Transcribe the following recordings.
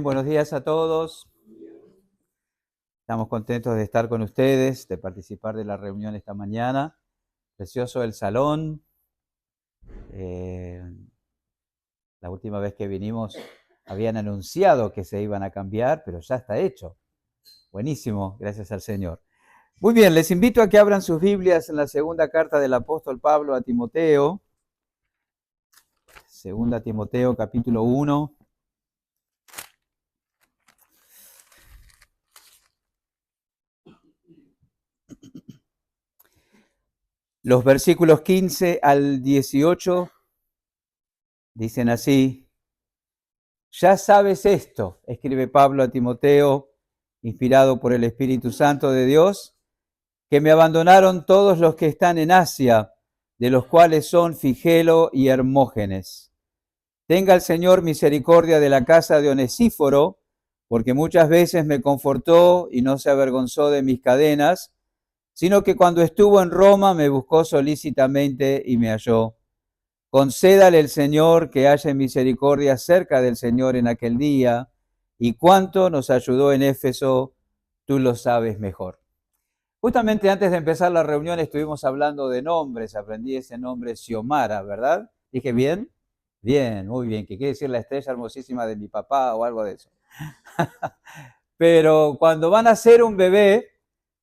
Buenos días a todos. Estamos contentos de estar con ustedes, de participar de la reunión esta mañana. Precioso el salón. La última vez que vinimos habían anunciado que se iban a cambiar, pero ya está hecho. Buenísimo, gracias al Señor. Muy bien, les invito a que abran sus Biblias en la segunda carta del apóstol Pablo a Timoteo. Segunda Timoteo, capítulo 1. Los versículos 15 al 18 dicen así: ya sabes esto, escribe Pablo a Timoteo, inspirado por el Espíritu Santo de Dios, que me abandonaron todos los que están en Asia, de los cuales son Figelo y Hermógenes. Tenga el Señor misericordia de la casa de Onesíforo, porque muchas veces me confortó y no se avergonzó de mis cadenas, sino que cuando estuvo en Roma me buscó solícitamente y me halló. Concédale el Señor que haya misericordia cerca del Señor en aquel día, y cuánto nos ayudó en Éfeso, tú lo sabes mejor. Justamente antes de empezar la reunión estuvimos hablando de nombres, aprendí ese nombre Xiomara, ¿verdad? ¿Dije bien? Bien, muy bien, que quiere decir la estrella hermosísima de mi papá o algo de eso. Pero cuando van a ser un bebé,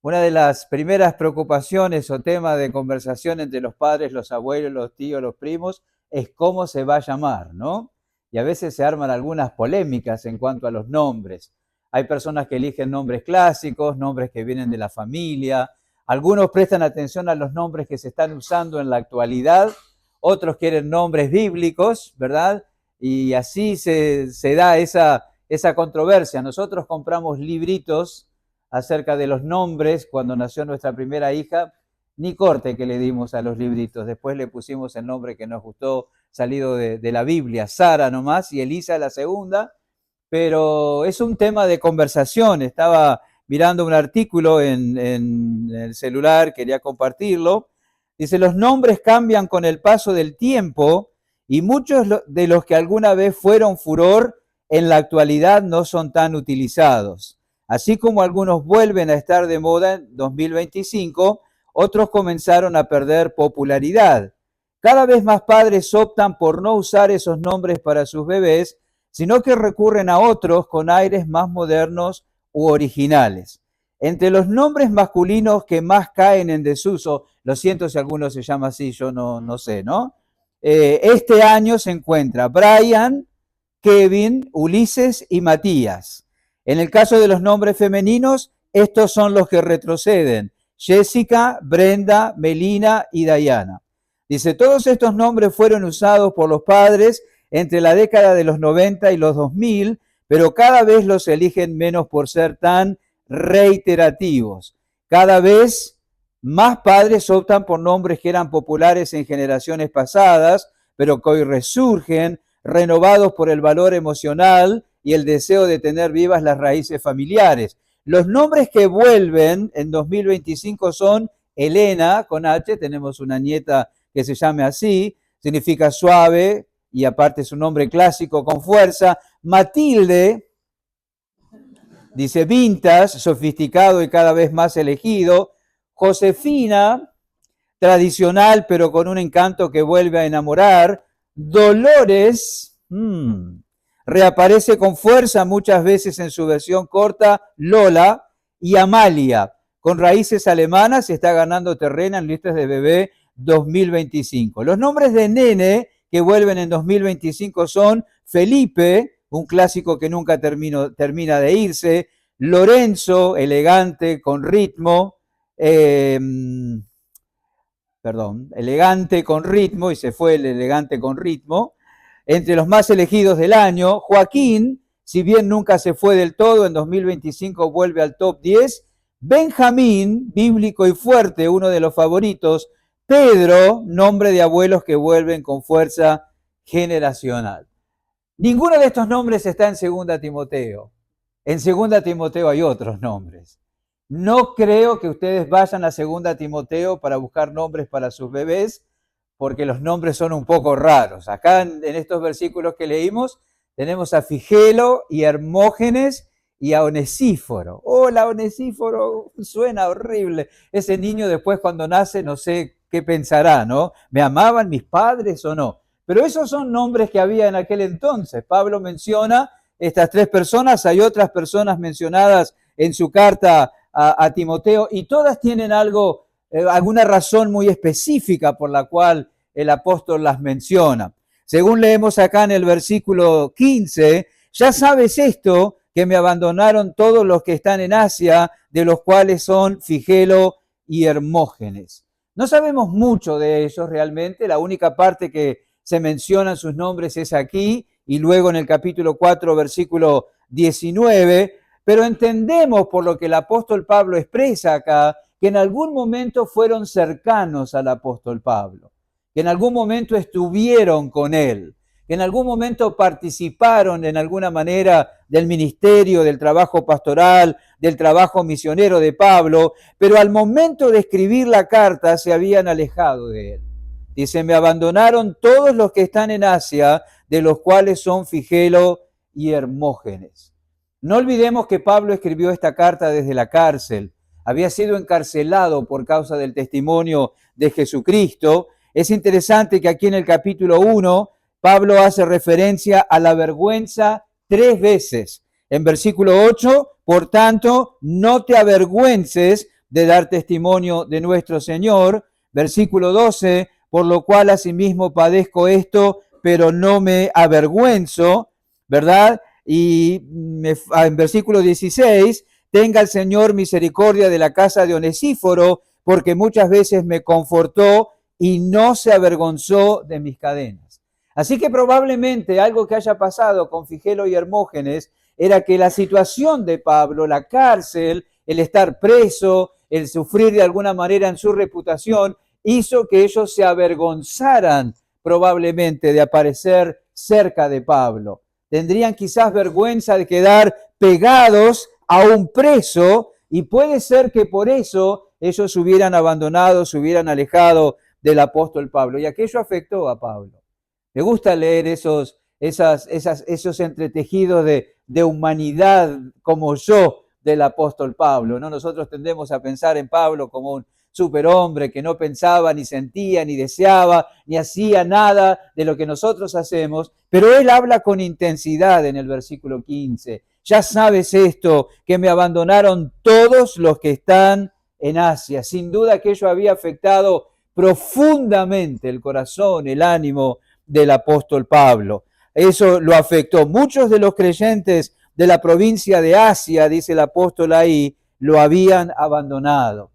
una de las primeras preocupaciones o tema de conversación entre los padres, los abuelos, los tíos, los primos, es cómo se va a llamar, ¿no? Y a veces se arman algunas polémicas en cuanto a los nombres. Hay personas que eligen nombres clásicos, nombres que vienen de la familia. Algunos prestan atención a los nombres que se están usando en la actualidad. Otros quieren nombres bíblicos, ¿verdad? Y así se da esa controversia. Nosotros compramos libritos acerca de los nombres cuando nació nuestra primera hija, ni corte que le dimos a los libritos. Después le pusimos el nombre que nos gustó, salido de la Biblia, Sara nomás, y Elisa la segunda, pero es un tema de conversación. Estaba mirando un artículo en el celular, quería compartirlo. Dice, los nombres cambian con el paso del tiempo y muchos de los que alguna vez fueron furor en la actualidad no son tan utilizados. Así como algunos vuelven a estar de moda en 2025, otros comenzaron a perder popularidad. Cada vez más padres optan por no usar esos nombres para sus bebés, sino que recurren a otros con aires más modernos u originales. Entre los nombres masculinos que más caen en desuso, lo siento si alguno se llama así, yo no sé, ¿no? Este año se encuentra Brian, Kevin, Ulises y Matías. En el caso de los nombres femeninos, estos son los que retroceden: Jessica, Brenda, Melina y Diana. Dice, todos estos nombres fueron usados por los padres entre la década de los 90 y los 2000, pero cada vez los eligen menos por ser tan reiterativos. Cada vez más padres optan por nombres que eran populares en generaciones pasadas, pero que hoy resurgen, renovados por el valor emocional y el deseo de tener vivas las raíces familiares. Los nombres que vuelven en 2025 son Elena, con H, tenemos una nieta que se llame así, significa suave y aparte es un nombre clásico con fuerza. Matilde, dice vintage, sofisticado y cada vez más elegido. Josefina, tradicional pero con un encanto que vuelve a enamorar. Dolores, reaparece con fuerza muchas veces en su versión corta, Lola. Y Amalia, con raíces alemanas, está ganando terreno en listas de bebé 2025. Los nombres de nene que vuelven en 2025 son Felipe, un clásico que nunca termina de irse; Lorenzo, elegante, con ritmo, elegante con ritmo, y se fue el elegante con ritmo. Entre los más elegidos del año, Joaquín, si bien nunca se fue del todo, en 2025 vuelve al top 10. Benjamín, bíblico y fuerte, uno de los favoritos. Pedro, nombre de abuelos que vuelven con fuerza generacional. Ninguno de estos nombres está en 2 Timoteo. En 2 Timoteo hay otros nombres. No creo que ustedes vayan a 2 Timoteo para buscar nombres para sus bebés, porque los nombres son un poco raros. Acá en estos versículos que leímos, Tenemos a Figelo y a Hermógenes y a Onesíforo. Hola, Onesíforo, suena horrible. Ese niño después cuando nace no sé qué pensará, ¿no? ¿Me amaban mis padres o no? Pero esos son nombres que había en aquel entonces. Pablo menciona estas tres personas, hay otras personas mencionadas en su carta a Timoteo y todas tienen algo, alguna razón muy específica por la cual el apóstol las menciona. Según leemos acá en el versículo 15, ya sabes esto, que me abandonaron todos los que están en Asia, de los cuales son Figelo y Hermógenes. No sabemos mucho de ellos realmente, la única parte que se mencionan sus nombres es aquí y luego en el capítulo 4, versículo 19, pero entendemos por lo que el apóstol Pablo expresa acá, que en algún momento fueron cercanos al apóstol Pablo, que en algún momento estuvieron con él, que en algún momento participaron en alguna manera del ministerio, del trabajo pastoral, del trabajo misionero de Pablo, pero al momento de escribir la carta se habían alejado de él. Dice, me abandonaron todos los que están en Asia, de los cuales son Figelo y Hermógenes. No olvidemos que Pablo escribió esta carta desde la cárcel. Había sido encarcelado por causa del testimonio de Jesucristo. Es interesante que aquí en el capítulo 1, Pablo hace referencia a la vergüenza 3 veces. En versículo 8, por tanto, no te avergüences de dar testimonio de nuestro Señor. Versículo 12, por lo cual asimismo padezco esto, pero no me avergüenzo, ¿verdad? Y en versículo 16, tenga el Señor misericordia de la casa de Onesíforo, porque muchas veces me confortó y no se avergonzó de mis cadenas. Así que probablemente algo que haya pasado con Figelo y Hermógenes era que la situación de Pablo, la cárcel, el estar preso, el sufrir de alguna manera en su reputación, hizo que ellos se avergonzaran probablemente de aparecer cerca de Pablo. Tendrían quizás vergüenza de quedar pegados a un preso y puede ser que por eso ellos se hubieran abandonado, se hubieran alejado del apóstol Pablo. Y aquello afectó a Pablo. Me gusta leer esos entretejidos de humanidad como yo del apóstol Pablo, ¿no? Nosotros tendemos a pensar en Pablo como un superhombre que no pensaba, ni sentía, ni deseaba, ni hacía nada de lo que nosotros hacemos, pero él habla con intensidad en el versículo 15. Ya sabes esto, que me abandonaron todos los que están en Asia. Sin duda aquello había afectado profundamente el corazón, el ánimo del apóstol Pablo. Eso lo afectó. Muchos de los creyentes de la provincia de Asia, dice el apóstol ahí, lo habían abandonado.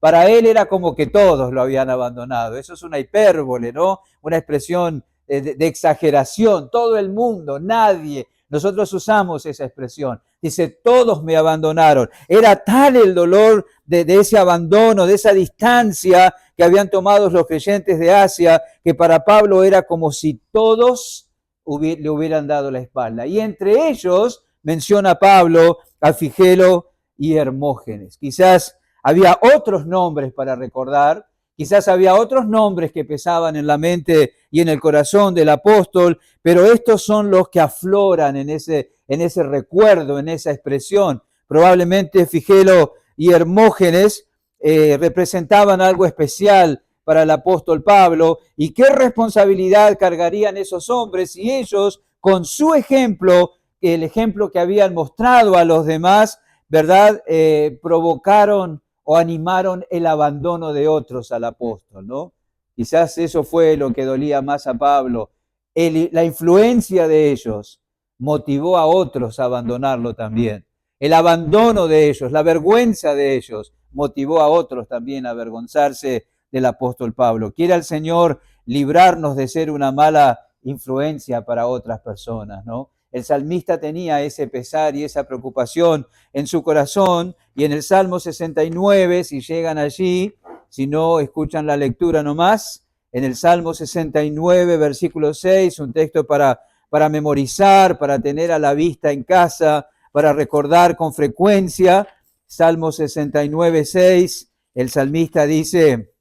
Para él era como que todos lo habían abandonado. Eso es una hipérbole, ¿no? Una expresión de exageración. Todo el mundo, nadie. Nosotros usamos esa expresión. Dice, todos me abandonaron. Era tal el dolor de ese abandono, de esa distancia que habían tomado los creyentes de Asia, que para Pablo era como si todos le hubieran dado la espalda. Y entre ellos menciona Pablo a Figelo y Hermógenes. Quizás había otros nombres para recordar, quizás había otros nombres que pesaban en la mente y en el corazón del apóstol, pero estos son los que afloran en ese recuerdo, en esa expresión. Probablemente Figelo y Hermógenes representaban algo especial para el apóstol Pablo, y qué responsabilidad cargarían esos hombres si ellos, con su ejemplo, el ejemplo que habían mostrado a los demás, ¿verdad? Provocaron o animaron el abandono de otros al apóstol, ¿no? Quizás eso fue lo que dolía más a Pablo. La influencia de ellos motivó a otros a abandonarlo también. El abandono de ellos, la vergüenza de ellos, motivó a otros también a avergonzarse del apóstol Pablo. Quiera el Señor librarnos de ser una mala influencia para otras personas, ¿no? El salmista tenía ese pesar y esa preocupación en su corazón, y en el Salmo 69, si llegan allí, si no escuchan la lectura nomás, en el Salmo 69, versículo 6, un texto para memorizar, para tener a la vista en casa, para recordar con frecuencia. Salmo 69, 6, el salmista dice,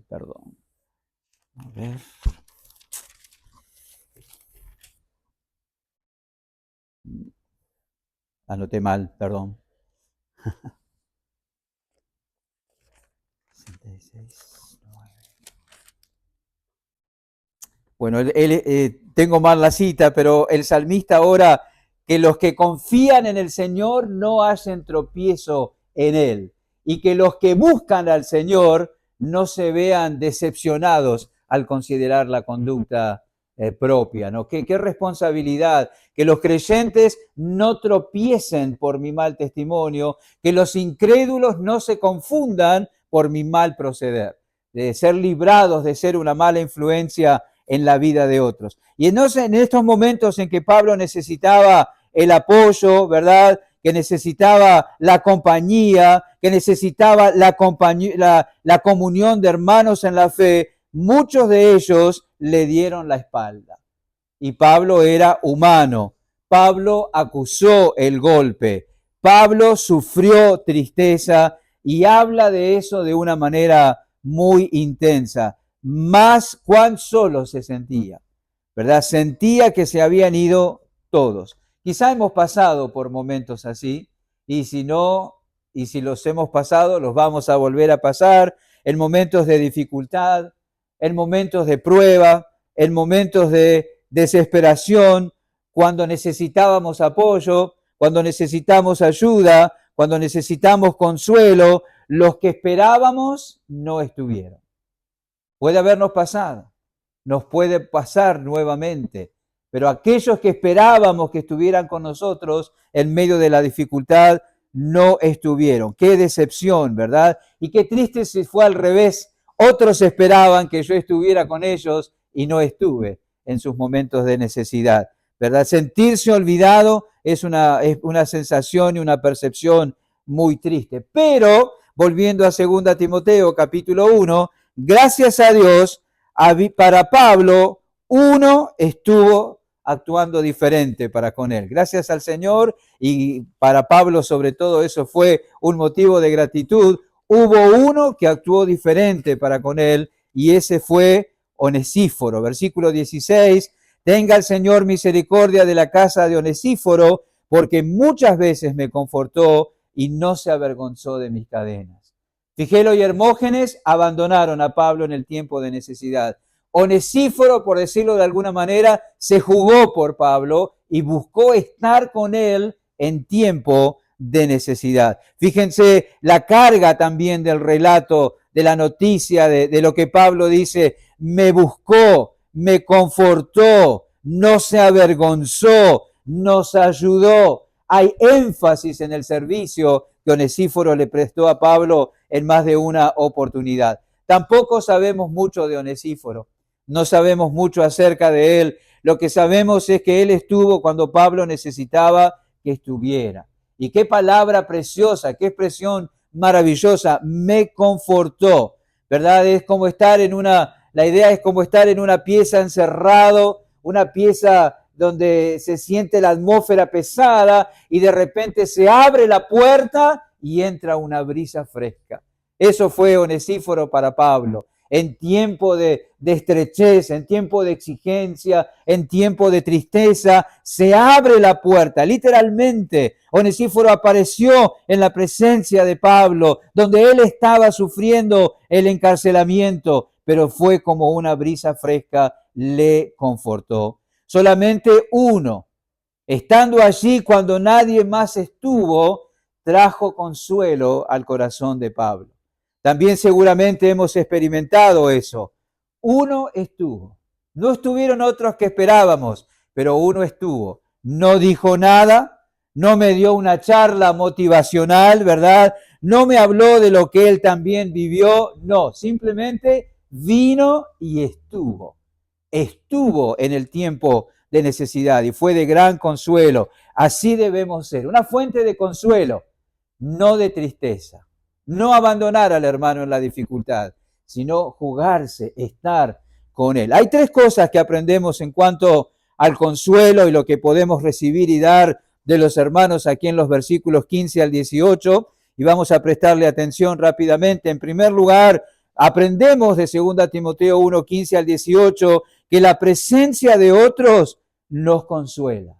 perdón, a ver, Anoté mal, perdón. 66, 9. Bueno, tengo mal la cita, pero el salmista ora que los que confían en el Señor no hacen tropiezo en Él y que los que buscan al Señor no se vean decepcionados al considerar la conducta propia, ¿no? ¿Qué responsabilidad? Que los creyentes no tropiecen por mi mal testimonio, que los incrédulos no se confundan por mi mal proceder, de ser librados de ser una mala influencia en la vida de otros. Y entonces, en estos momentos en que Pablo necesitaba el apoyo, ¿verdad?, que necesitaba la compañía, que necesitaba la comunión de hermanos en la fe, muchos de ellos le dieron la espalda. Y Pablo era humano. Pablo acusó el golpe. Pablo sufrió tristeza y habla de eso de una manera muy intensa. Más cuán solo se sentía, ¿verdad? Sentía que se habían ido todos. Quizá hemos pasado por momentos así, y si no, y si los hemos pasado, los vamos a volver a pasar en momentos de dificultad, en momentos de prueba, en momentos de desesperación, cuando necesitábamos apoyo, cuando necesitamos ayuda, cuando necesitamos consuelo, los que esperábamos no estuvieron. Puede habernos pasado, nos puede pasar nuevamente, pero aquellos que esperábamos que estuvieran con nosotros en medio de la dificultad no estuvieron. Qué decepción, ¿verdad? Y qué triste si fue al revés. Otros esperaban que yo estuviera con ellos y no estuve en sus momentos de necesidad, ¿verdad? Sentirse olvidado es una sensación y una percepción muy triste. Pero, volviendo a 2 Timoteo capítulo 1, gracias a Dios, para Pablo, uno estuvo actuando diferente para con él. Gracias al Señor, y para Pablo sobre todo eso fue un motivo de gratitud. Hubo uno que actuó diferente para con él, y ese fue Onesíforo. Versículo 16, tenga el Señor misericordia de la casa de Onesíforo, porque muchas veces me confortó y no se avergonzó de mis cadenas. Figelo y Hermógenes abandonaron a Pablo en el tiempo de necesidad. Onesíforo, por decirlo de alguna manera, se jugó por Pablo y buscó estar con él en tiempo de necesidad. Fíjense la carga también del relato, de la noticia, de lo que Pablo dice: me buscó, me confortó, no se avergonzó, nos ayudó. Hay énfasis en el servicio que Onesíforo le prestó a Pablo en más de una oportunidad. Tampoco sabemos mucho de Onesíforo, no sabemos mucho acerca de él. Lo que sabemos es que él estuvo cuando Pablo necesitaba que estuviera. Y qué palabra preciosa, qué expresión maravillosa: me confortó, ¿verdad? Es como estar la idea es como estar en una pieza encerrado, una pieza donde se siente la atmósfera pesada y de repente se abre la puerta y entra una brisa fresca. Eso fue Onesíforo para Pablo. En tiempo de estrechez, en tiempo de exigencia, en tiempo de tristeza, se abre la puerta. Literalmente, Onesíforo apareció en la presencia de Pablo, donde él estaba sufriendo el encarcelamiento, pero fue como una brisa fresca, le confortó. Solamente uno, estando allí cuando nadie más estuvo, trajo consuelo al corazón de Pablo. También seguramente hemos experimentado eso. Uno estuvo. No estuvieron otros que esperábamos, pero uno estuvo. No dijo nada, no me dio una charla motivacional, ¿verdad? No me habló de lo que él también vivió. No, simplemente vino y estuvo. Estuvo en el tiempo de necesidad y fue de gran consuelo. Así debemos ser, una fuente de consuelo, no de tristeza. No abandonar al hermano en la dificultad, sino jugarse, estar con él. Hay tres cosas que aprendemos en cuanto al consuelo y lo que podemos recibir y dar de los hermanos aquí en los versículos 15 al 18, y vamos a prestarle atención rápidamente. En primer lugar, aprendemos de 2 Timoteo 1, 15 al 18, que la presencia de otros nos consuela.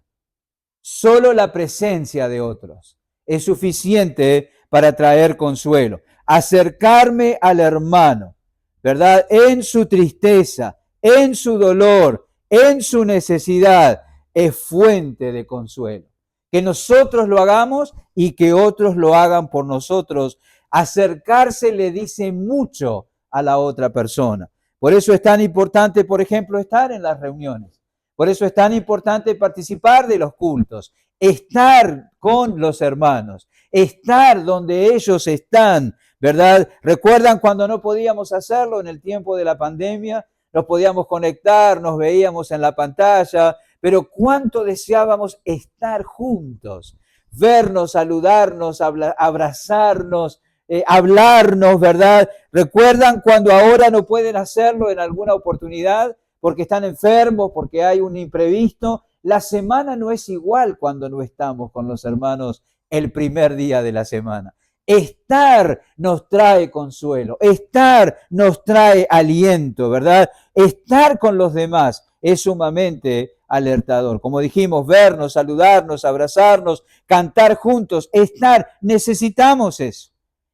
Solo la presencia de otros es suficiente para traer consuelo. Acercarme al hermano, ¿verdad? En su tristeza, en su dolor, en su necesidad, es fuente de consuelo. Que nosotros lo hagamos y que otros lo hagan por nosotros. Acercarse le dice mucho a la otra persona. Por eso es tan importante, por ejemplo, estar en las reuniones. Por eso es tan importante participar de los cultos, estar con los hermanos, estar donde ellos están, ¿verdad? ¿Recuerdan cuando no podíamos hacerlo en el tiempo de la pandemia? Nos podíamos conectar, nos veíamos en la pantalla, pero cuánto deseábamos estar juntos, vernos, saludarnos, abrazarnos, hablarnos, ¿verdad? ¿Recuerdan cuando ahora no pueden hacerlo en alguna oportunidad? Porque están enfermos, porque hay un imprevisto. La semana no es igual cuando no estamos con los hermanos el primer día de la semana. Estar nos trae consuelo, estar nos trae aliento, ¿verdad? Estar con los demás es sumamente alertador. Como dijimos, vernos, saludarnos, abrazarnos, cantar juntos, estar, necesitamos eso.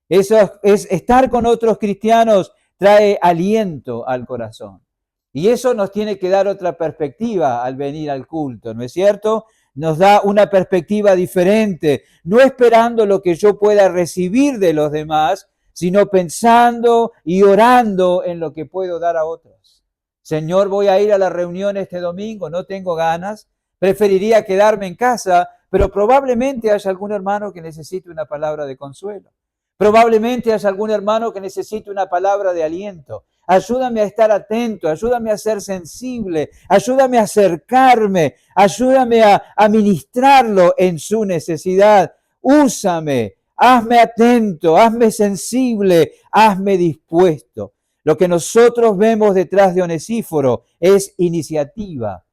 Eso es estar con otros cristianos, trae aliento al corazón. Y eso nos tiene que dar otra perspectiva al venir al culto, ¿no es cierto? Nos da una perspectiva diferente, no esperando lo que yo pueda recibir de los demás, sino pensando y orando en lo que puedo dar a otros. Señor, voy a ir a la reunión este domingo, no tengo ganas, preferiría quedarme en casa, pero probablemente haya algún hermano que necesite una palabra de consuelo. Probablemente haya algún hermano que necesite una palabra de aliento. Ayúdame a estar atento, ayúdame a ser sensible, ayúdame a acercarme, ayúdame a ministrarlo en su necesidad. Úsame, hazme atento, hazme sensible, hazme dispuesto. Lo que nosotros vemos detrás de Onesíforo es iniciativa.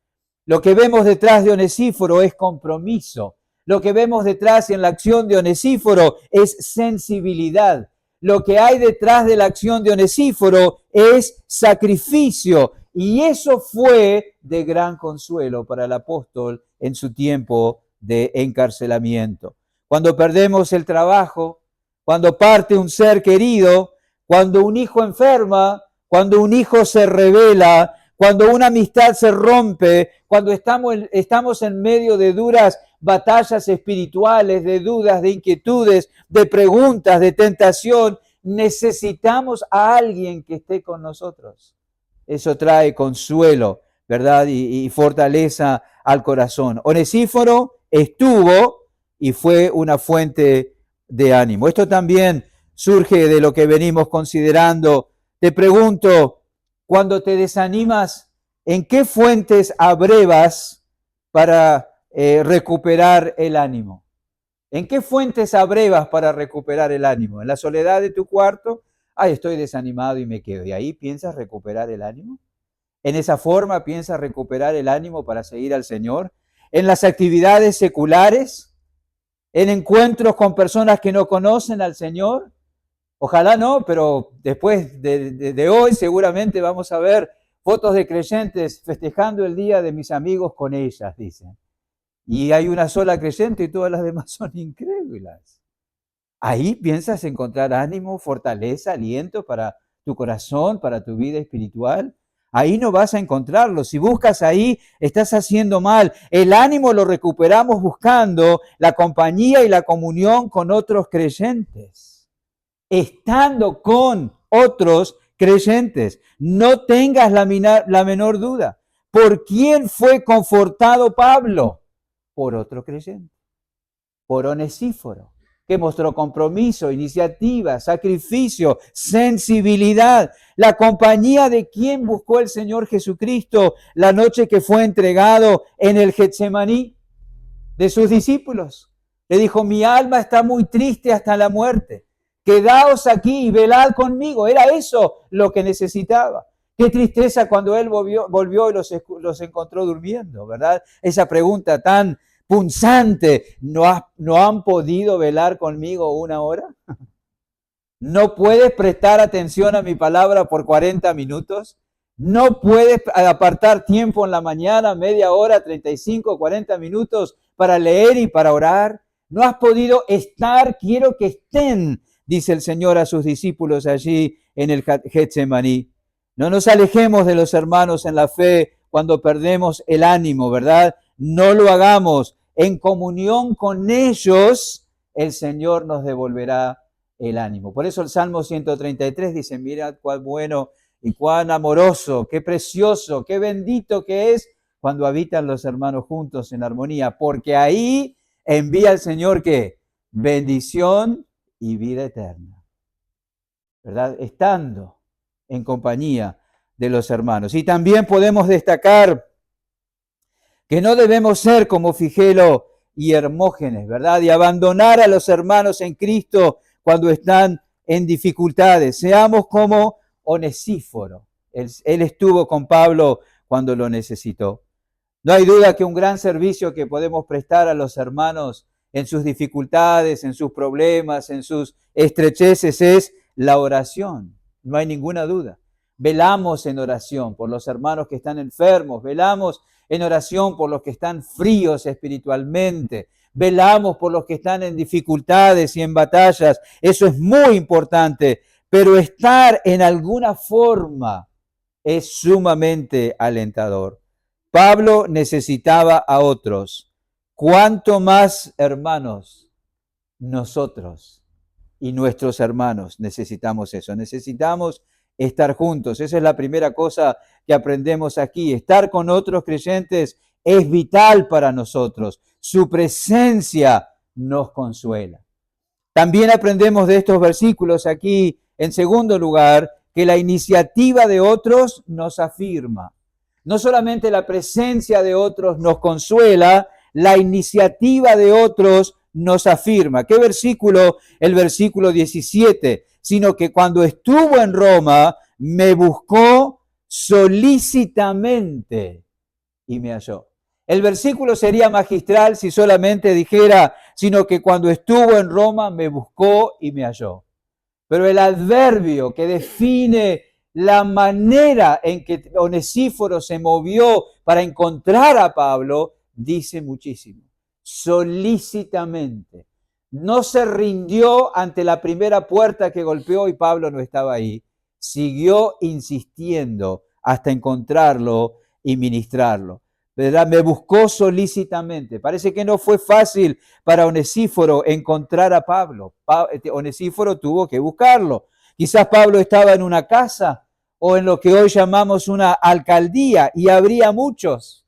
Lo que vemos detrás de Onesíforo es compromiso. Lo que vemos detrás en la acción de Onesíforo es sensibilidad. Lo que hay detrás de la acción de Onesíforo es sacrificio. Y eso fue de gran consuelo para el apóstol en su tiempo de encarcelamiento. Cuando perdemos el trabajo, cuando parte un ser querido, cuando un hijo enferma, cuando un hijo se rebela, cuando una amistad se rompe, cuando estamos en medio de duras batallas espirituales, de dudas, de inquietudes, de preguntas, de tentación, necesitamos a alguien que esté con nosotros. Eso trae consuelo, ¿verdad? Y fortaleza al corazón. Onesíforo estuvo y fue una fuente de ánimo. Esto también surge de lo que venimos considerando. Te pregunto, cuando te desanimas, ¿en qué fuentes abrevas para recuperar el ánimo? ¿En qué fuentes abrevas para recuperar el ánimo? ¿En la soledad de tu cuarto? Ay, estoy desanimado y me quedo. ¿Y ahí piensas recuperar el ánimo? ¿En esa forma piensas recuperar el ánimo para seguir al Señor? ¿En las actividades seculares? ¿En encuentros con personas que no conocen al Señor? Ojalá no, pero después de hoy seguramente vamos a ver fotos de creyentes festejando el día de mis amigos con ellas, dicen. Y hay una sola creyente y todas las demás son incrédulas. Ahí piensas encontrar ánimo, fortaleza, aliento para tu corazón, para tu vida espiritual. Ahí no vas a encontrarlo. Si buscas ahí, estás haciendo mal. El ánimo lo recuperamos buscando la compañía y la comunión con otros creyentes. Estando con otros creyentes. No tengas la menor duda. ¿Por quién fue confortado Pablo? Por otro creyente, por Onesíforo, que mostró compromiso, iniciativa, sacrificio, sensibilidad. La compañía de quien buscó el Señor Jesucristo la noche que fue entregado en el Getsemaní, de sus discípulos. Le dijo, mi alma está muy triste hasta la muerte. Quedaos aquí y velad conmigo. Era eso lo que necesitaba. Qué tristeza cuando él volvió y los encontró durmiendo, ¿verdad? Esa pregunta tan punzante, ¿no han podido velar conmigo una hora? ¿No puedes prestar atención a mi palabra por 40 minutos? No puedes apartar tiempo en la mañana, media hora, 35, 40 minutos para leer y para orar. No has podido estar, quiero que estén, dice el Señor a sus discípulos allí en el Getsemaní. No nos alejemos de los hermanos en la fe cuando perdemos el ánimo, ¿verdad? No lo hagamos. En comunión con ellos, el Señor nos devolverá el ánimo. Por eso el Salmo 133 dice, mirad cuán bueno y cuán amoroso, qué precioso, qué bendito que es cuando habitan los hermanos juntos en armonía, porque ahí envía el Señor ¿qué? Bendición y vida eterna, ¿verdad? Estando en compañía de los hermanos. Y también podemos destacar que no debemos ser como Figelo y Hermógenes, ¿verdad? Y abandonar a los hermanos en Cristo cuando están en dificultades. Seamos como Onesíforo. Él estuvo con Pablo cuando lo necesitó. No hay duda que un gran servicio que podemos prestar a los hermanos en sus dificultades, en sus problemas, en sus estrecheces es la oración. No hay ninguna duda. Velamos en oración por los hermanos que están enfermos, velamos en oración por los que están fríos espiritualmente, velamos por los que están en dificultades y en batallas. Eso es muy importante, pero estar en alguna forma es sumamente alentador. Pablo necesitaba a otros. ¿Cuánto más, hermanos, nosotros y nuestros hermanos necesitamos eso? Necesitamos estar juntos. Esa es la primera cosa que aprendemos aquí. Estar con otros creyentes es vital para nosotros. Su presencia nos consuela. También aprendemos de estos versículos aquí, en segundo lugar, que la iniciativa de otros nos afirma. No solamente la presencia de otros nos consuela, la iniciativa de otros nos afirma. ¿Qué versículo? El versículo 17. Sino que cuando estuvo en Roma, me buscó solícitamente y me halló. El versículo sería magistral si solamente dijera, sino que cuando estuvo en Roma, me buscó y me halló. Pero el adverbio que define la manera en que Onesíforo se movió para encontrar a Pablo, dice muchísimo. Solícitamente. No se rindió ante la primera puerta que golpeó y Pablo no estaba ahí. Siguió insistiendo hasta encontrarlo y ministrarlo. ¿Verdad? Me buscó solícitamente. Parece que no fue fácil para Onesíforo encontrar a Pablo. Onesíforo tuvo que buscarlo. Quizás Pablo estaba en una casa o en lo que hoy llamamos una alcaldía y habría muchos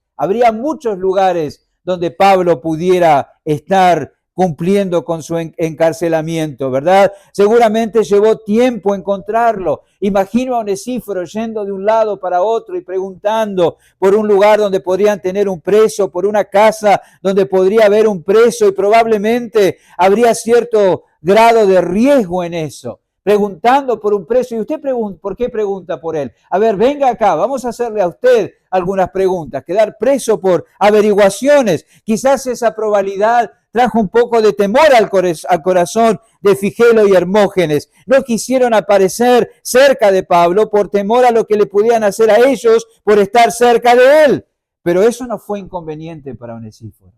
lugares donde Pablo pudiera estar cumpliendo con su encarcelamiento, ¿verdad? Seguramente llevó tiempo encontrarlo. Imagino a Onesíforo yendo de un lado para otro y preguntando por un lugar donde podrían tener un preso, por una casa donde podría haber un preso y probablemente habría cierto grado de riesgo en eso. Preguntando por un preso. ¿Y usted por qué pregunta por él? A ver, venga acá, vamos a hacerle a usted algunas preguntas. Quedar preso por averiguaciones. Quizás esa probabilidad trajo un poco de temor al corazón de Figelo y Hermógenes. No quisieron aparecer cerca de Pablo por temor a lo que le pudieran hacer a ellos por estar cerca de él. Pero eso no fue inconveniente para Onesíforo.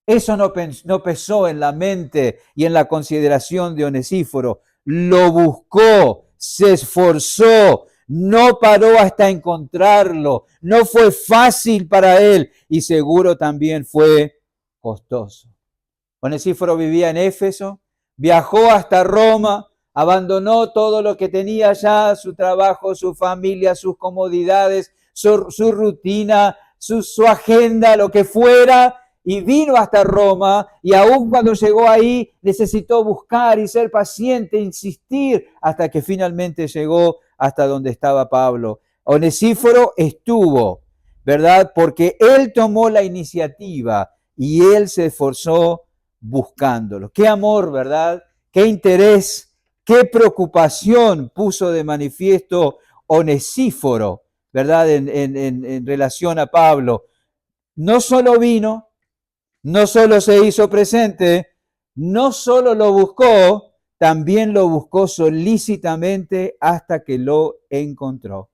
Eso no pesó en la mente y en la consideración de Onesíforo. Lo buscó, se esforzó, no paró hasta encontrarlo. No fue fácil para él y seguro también fue costoso. Onesíforo vivía en Éfeso, viajó hasta Roma, abandonó todo lo que tenía allá, su trabajo, su familia, sus comodidades, su rutina, su agenda, lo que fuera, y vino hasta Roma, y aún cuando llegó ahí necesitó buscar y ser paciente, insistir, hasta que finalmente llegó hasta donde estaba Pablo. Onesíforo estuvo, ¿verdad? Porque él tomó la iniciativa y él se esforzó buscándolo. Qué amor, ¿verdad? Qué interés, qué preocupación puso de manifiesto Onesíforo, ¿verdad? En relación a Pablo. No solo vino, no solo se hizo presente, no solo lo buscó, también lo buscó solícitamente hasta que lo encontró.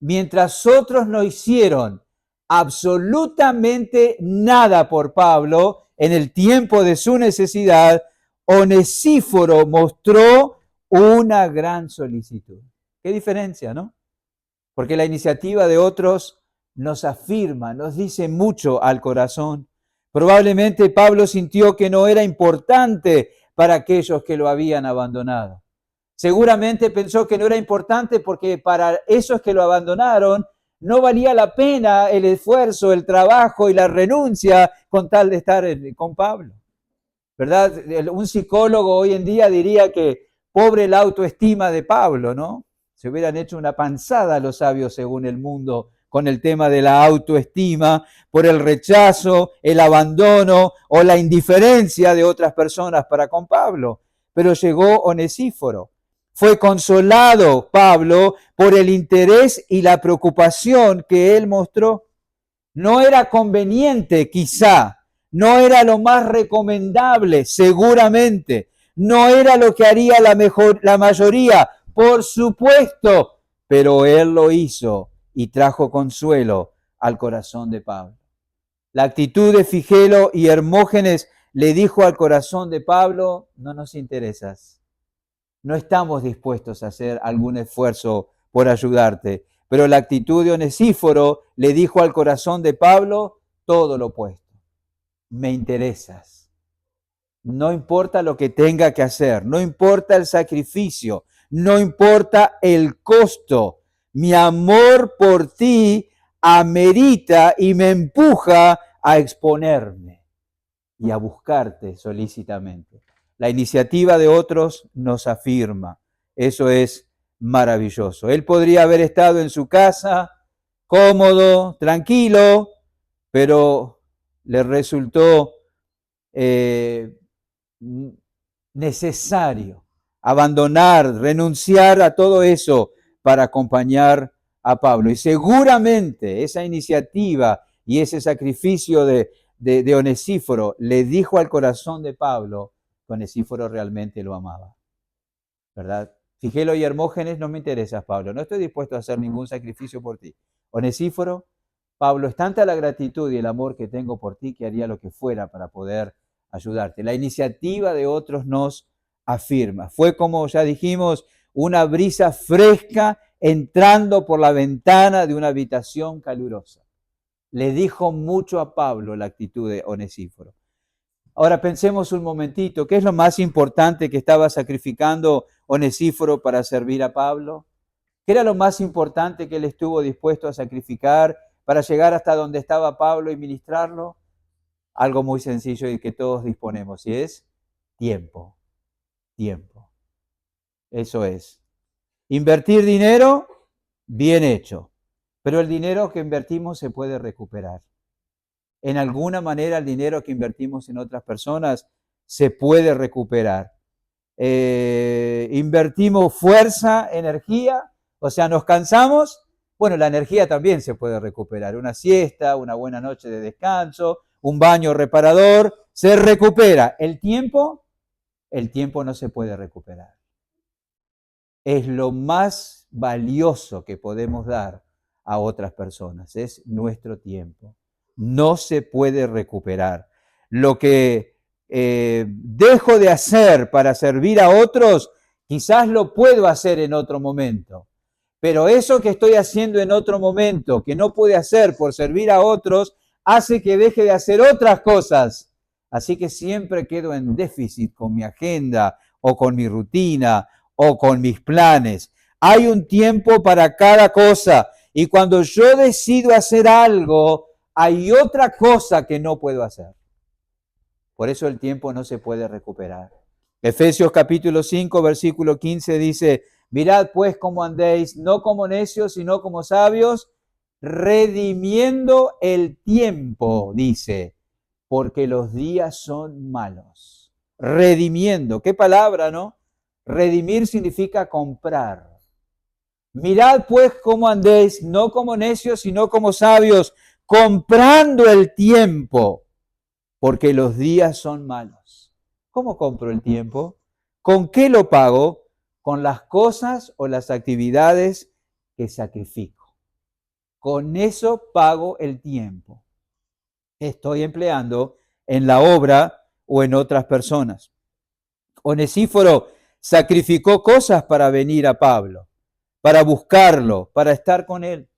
mientras otros no hicieron absolutamente nada por Pablo en el tiempo de su necesidad, Onesíforo mostró una gran solicitud. Qué diferencia, ¿no? Porque la iniciativa de otros nos afirma, nos dice mucho al corazón. Probablemente Pablo sintió que no era importante para aquellos que lo habían abandonado. Seguramente pensó que no era importante porque para esos que lo abandonaron no valía la pena el esfuerzo, el trabajo y la renuncia con tal de estar con Pablo. ¿Verdad? Un psicólogo hoy en día diría que pobre la autoestima de Pablo, ¿no? Se hubieran hecho una panzada los sabios según el mundo con el tema de la autoestima, por el rechazo, el abandono o la indiferencia de otras personas para con Pablo. Pero llegó Onesíforo. Fue consolado Pablo por el interés y la preocupación que él mostró. No era conveniente, quizá, no era lo más recomendable, seguramente, no era lo que haría la mayoría, por supuesto, pero él lo hizo y trajo consuelo al corazón de Pablo. La actitud de Figelo y Hermógenes le dijo al corazón de Pablo: no nos interesas, no estamos dispuestos a hacer algún esfuerzo por ayudarte. Pero la actitud de Onesíforo le dijo al corazón de Pablo todo lo opuesto. Me interesas. No importa lo que tenga que hacer, no importa el sacrificio, no importa el costo. Mi amor por ti amerita y me empuja a exponerme y a buscarte solícitamente. La iniciativa de otros nos afirma. Eso es maravilloso. Él podría haber estado en su casa, cómodo, tranquilo, pero le resultó necesario abandonar, renunciar a todo eso para acompañar a Pablo. Y seguramente esa iniciativa y ese sacrificio de Onesíforo le dijo al corazón de Pablo que Onesíforo realmente lo amaba, ¿verdad? Figelo y Hermógenes, no me interesas, Pablo, no estoy dispuesto a hacer ningún sacrificio por ti. Onesíforo, Pablo, es tanta la gratitud y el amor que tengo por ti que haría lo que fuera para poder ayudarte. La iniciativa de otros nos afirma. Fue, como ya dijimos, una brisa fresca entrando por la ventana de una habitación calurosa. Le dijo mucho a Pablo la actitud de Onesíforo. Ahora pensemos un momentito, ¿qué es lo más importante que estaba sacrificando Onesíforo para servir a Pablo? ¿Qué era lo más importante que él estuvo dispuesto a sacrificar para llegar hasta donde estaba Pablo y ministrarlo? Algo muy sencillo y que todos disponemos, y es tiempo. Tiempo. Eso es. Invertir dinero, bien hecho. Pero el dinero que invertimos se puede recuperar. En alguna manera el dinero que invertimos en otras personas se puede recuperar. Invertimos fuerza, energía, o sea, nos cansamos. Bueno, la energía también se puede recuperar. Una siesta, una buena noche de descanso, un baño reparador, se recupera. El tiempo no se puede recuperar. Es lo más valioso que podemos dar a otras personas, es nuestro tiempo. No se puede recuperar. Lo que dejo de hacer para servir a otros, quizás lo puedo hacer en otro momento. Pero eso que estoy haciendo en otro momento, que no pude hacer por servir a otros, hace que deje de hacer otras cosas. Así que siempre quedo en déficit con mi agenda o con mi rutina o con mis planes. Hay un tiempo para cada cosa y cuando yo decido hacer algo, hay otra cosa que no puedo hacer. Por eso el tiempo no se puede recuperar. Efesios capítulo 5, versículo 15 dice: mirad pues cómo andéis, no como necios, sino como sabios, redimiendo el tiempo, dice, porque los días son malos. Redimiendo, qué palabra, ¿no? Redimir significa comprar. Mirad pues cómo andéis, no como necios, sino como sabios, comprando el tiempo, porque los días son malos. ¿Cómo compro el tiempo? ¿Con qué lo pago? Con las cosas o las actividades que sacrifico. con eso pago el tiempo que estoy empleando en la obra o en otras personas. Onesíforo sacrificó cosas para venir a Pablo, para buscarlo, para estar con él.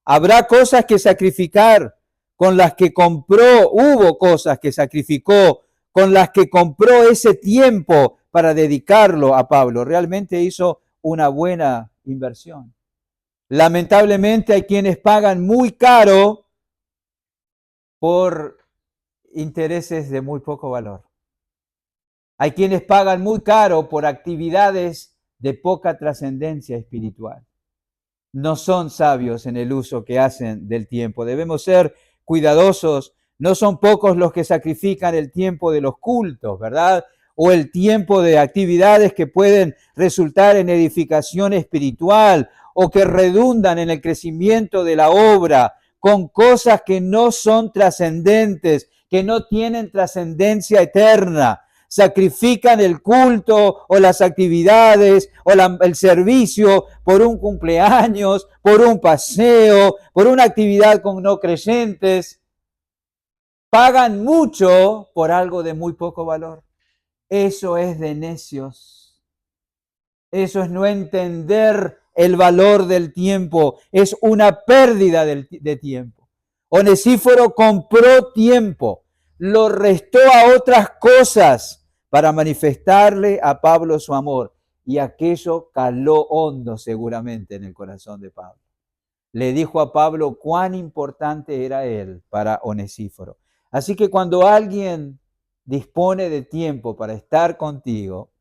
Habrá cosas que sacrificar, con las que compró, hubo cosas que sacrificó, con las que compró ese tiempo para dedicarlo a Pablo. Realmente hizo una buena inversión. Lamentablemente hay quienes pagan muy caro por intereses de muy poco valor. Hay quienes pagan muy caro por actividades de poca trascendencia espiritual. No son sabios en el uso que hacen del tiempo. Debemos ser cuidadosos. No son pocos los que sacrifican el tiempo de los cultos, ¿verdad? O el tiempo de actividades que pueden resultar en edificación espiritual o que redundan en el crecimiento de la obra con cosas que no son trascendentes, que no tienen trascendencia eterna. Sacrifican el culto o las actividades o el servicio por un cumpleaños, por un paseo, por una actividad con no creyentes. Pagan mucho por algo de muy poco valor. Eso es de necios. Eso es no entender el valor del tiempo. Es una pérdida de tiempo. Onesíforo compró tiempo, lo restó a otras cosas para manifestarle a Pablo su amor. Y aquello caló hondo seguramente en el corazón de Pablo. Le dijo a Pablo cuán importante era él para Onesíforo. Así que cuando alguien dispone de tiempo para estar contigo,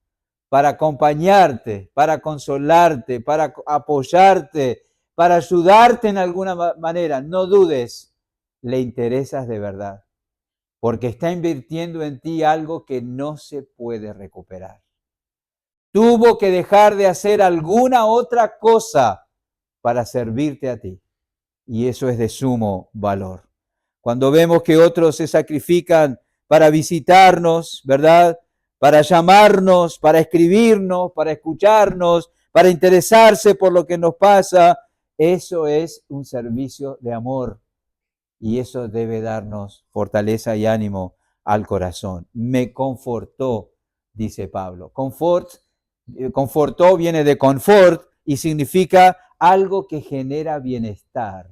para acompañarte, para consolarte, para apoyarte, para ayudarte en alguna manera, no dudes, le interesas de verdad, porque está invirtiendo en ti algo que no se puede recuperar. Tuvo que dejar de hacer alguna otra cosa para servirte a ti, y eso es de sumo valor. Cuando vemos que otros se sacrifican para visitarnos, ¿verdad?, para llamarnos, para escribirnos, para escucharnos, para interesarse por lo que nos pasa, eso es un servicio de amor y eso debe darnos fortaleza y ánimo al corazón. Me confortó, dice Pablo. Confortó viene de confort y significa algo que genera bienestar.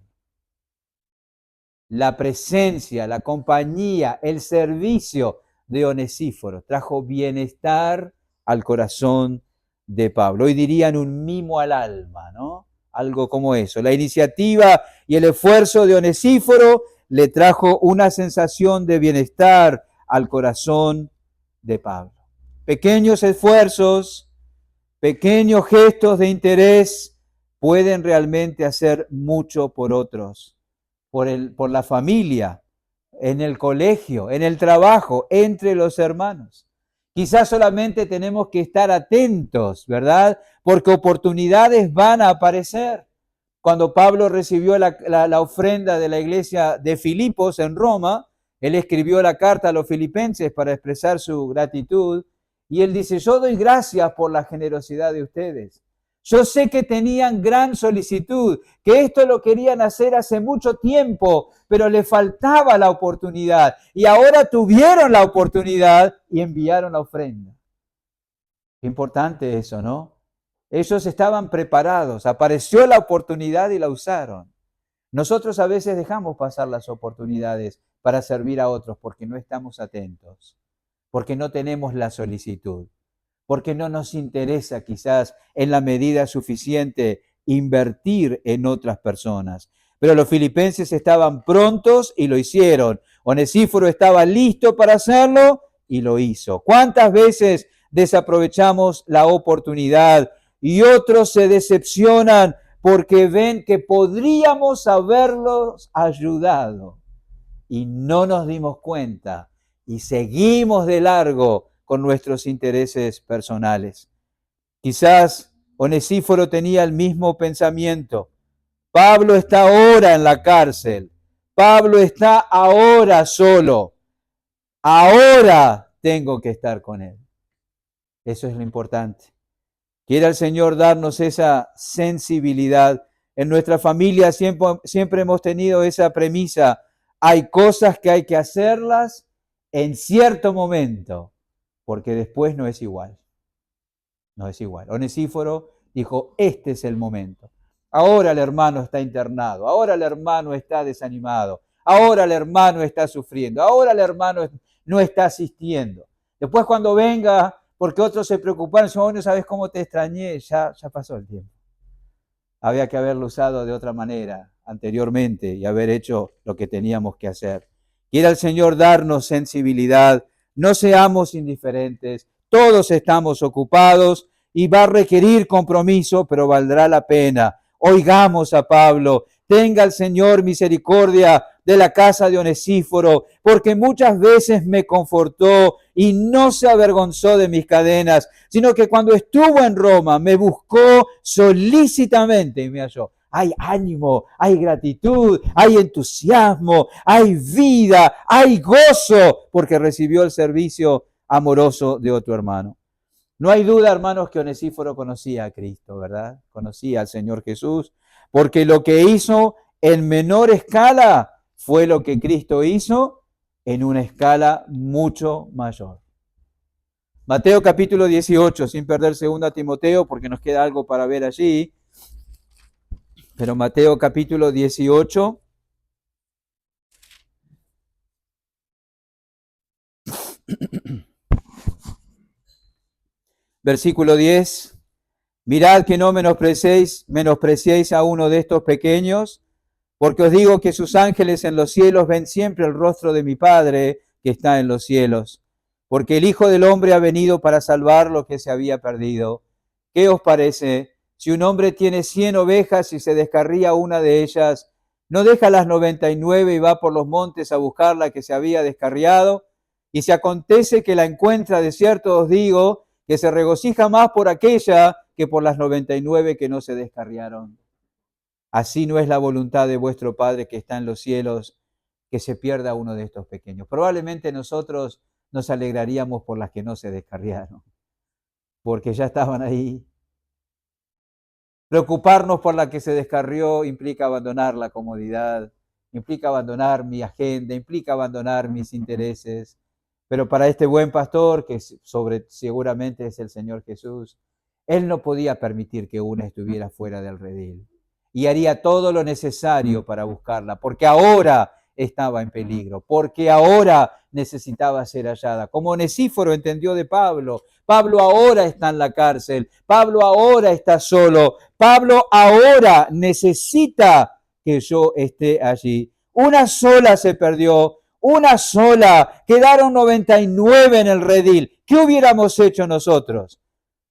La presencia, la compañía, el servicio de Onesíforo trajo bienestar al corazón de Pablo. Hoy dirían un mimo al alma, ¿no? Algo como eso. La iniciativa y el esfuerzo de Onesíforo le trajo una sensación de bienestar al corazón de Pablo. Pequeños esfuerzos, pequeños gestos de interés pueden realmente hacer mucho por otros, por la familia, en el colegio, en el trabajo, entre los hermanos. Quizás solamente tenemos que estar atentos, ¿verdad? Porque oportunidades van a aparecer. Cuando Pablo recibió la ofrenda de la iglesia de Filipos en Roma, él escribió la carta a los filipenses para expresar su gratitud y él dice, yo doy gracias por la generosidad de ustedes. Yo sé que tenían gran solicitud, que esto lo querían hacer hace mucho tiempo, pero le faltaba la oportunidad. Y ahora tuvieron la oportunidad y enviaron la ofrenda. Qué importante eso, ¿no? Ellos estaban preparados, apareció la oportunidad y la usaron. Nosotros a veces dejamos pasar las oportunidades para servir a otros porque no estamos atentos, porque no tenemos la solicitud, porque no nos interesa quizás en la medida suficiente invertir en otras personas. Pero los filipenses estaban prontos y lo hicieron. Onesíforo estaba listo para hacerlo y lo hizo. ¿Cuántas veces desaprovechamos la oportunidad y otros se decepcionan porque ven que podríamos haberlos ayudado y no nos dimos cuenta y seguimos de largo con nuestros intereses personales? Quizás Onesíforo tenía el mismo pensamiento. Pablo está ahora en la cárcel. Pablo está ahora solo. Ahora tengo que estar con él. Eso es lo importante. Quiere el Señor darnos esa sensibilidad En nuestra familia siempre hemos tenido esa premisa. Hay cosas que hay que hacerlas en cierto momento, porque después no es igual. No es igual. Onesíforo dijo, este es el momento. Ahora el hermano está internado, ahora el hermano está desanimado, ahora el hermano está sufriendo, ahora el hermano no está asistiendo. Después cuando venga, porque otros se preocuparon, oh, no sabes cómo te extrañé, ya pasó el tiempo. Había que haberlo usado de otra manera anteriormente y haber hecho lo que teníamos que hacer. Quiera el Señor darnos sensibilidad, no seamos indiferentes, todos estamos ocupados y va a requerir compromiso, pero valdrá la pena. Oigamos a Pablo, tenga el Señor misericordia de la casa de Onesíforo, porque muchas veces me confortó y no se avergonzó de mis cadenas, sino que cuando estuvo en Roma me buscó solícitamente y me halló. Hay ánimo, hay gratitud, hay entusiasmo, hay vida, hay gozo, porque recibió el servicio amoroso de otro hermano. No hay duda, hermanos, que Onesíforo conocía a Cristo, ¿verdad? Conocía al Señor Jesús, porque lo que hizo en menor escala fue lo que Cristo hizo en una escala mucho mayor. Mateo capítulo 18, sin perder 2 Timoteo, porque nos queda algo para ver allí, pero Mateo capítulo 18, versículo 10, mirad que no menospreciéis a uno de estos pequeños, porque os digo que sus ángeles en los cielos ven siempre el rostro de mi Padre que está en los cielos, porque el Hijo del Hombre ha venido para salvar lo que se había perdido. ¿Qué os parece? Si un hombre tiene 100 ovejas y se descarría una de ellas, ¿no deja las 99 y va por los montes a buscar la que se había descarriado? Y si acontece que la encuentra, de cierto os digo, que se regocija más por aquella que por las 99 que no se descarriaron. Así no es la voluntad de vuestro Padre que está en los cielos, que se pierda uno de estos pequeños. Probablemente nosotros nos alegraríamos por las que no se descarriaron, porque ya estaban ahí. Preocuparnos por la que se descarrió implica abandonar la comodidad, implica abandonar mi agenda, implica abandonar mis intereses. Pero para este buen pastor, que seguramente es el Señor Jesús, él no podía permitir que una estuviera fuera del redil. Y haría todo lo necesario para buscarla, porque ahora estaba en peligro, porque ahora necesitaba ser hallada. Como Onesíforo entendió de Pablo, Pablo ahora está en la cárcel, Pablo ahora está solo, Pablo ahora necesita que yo esté allí. Una sola se perdió, una sola, quedaron 99 en el redil. ¿Qué hubiéramos hecho nosotros?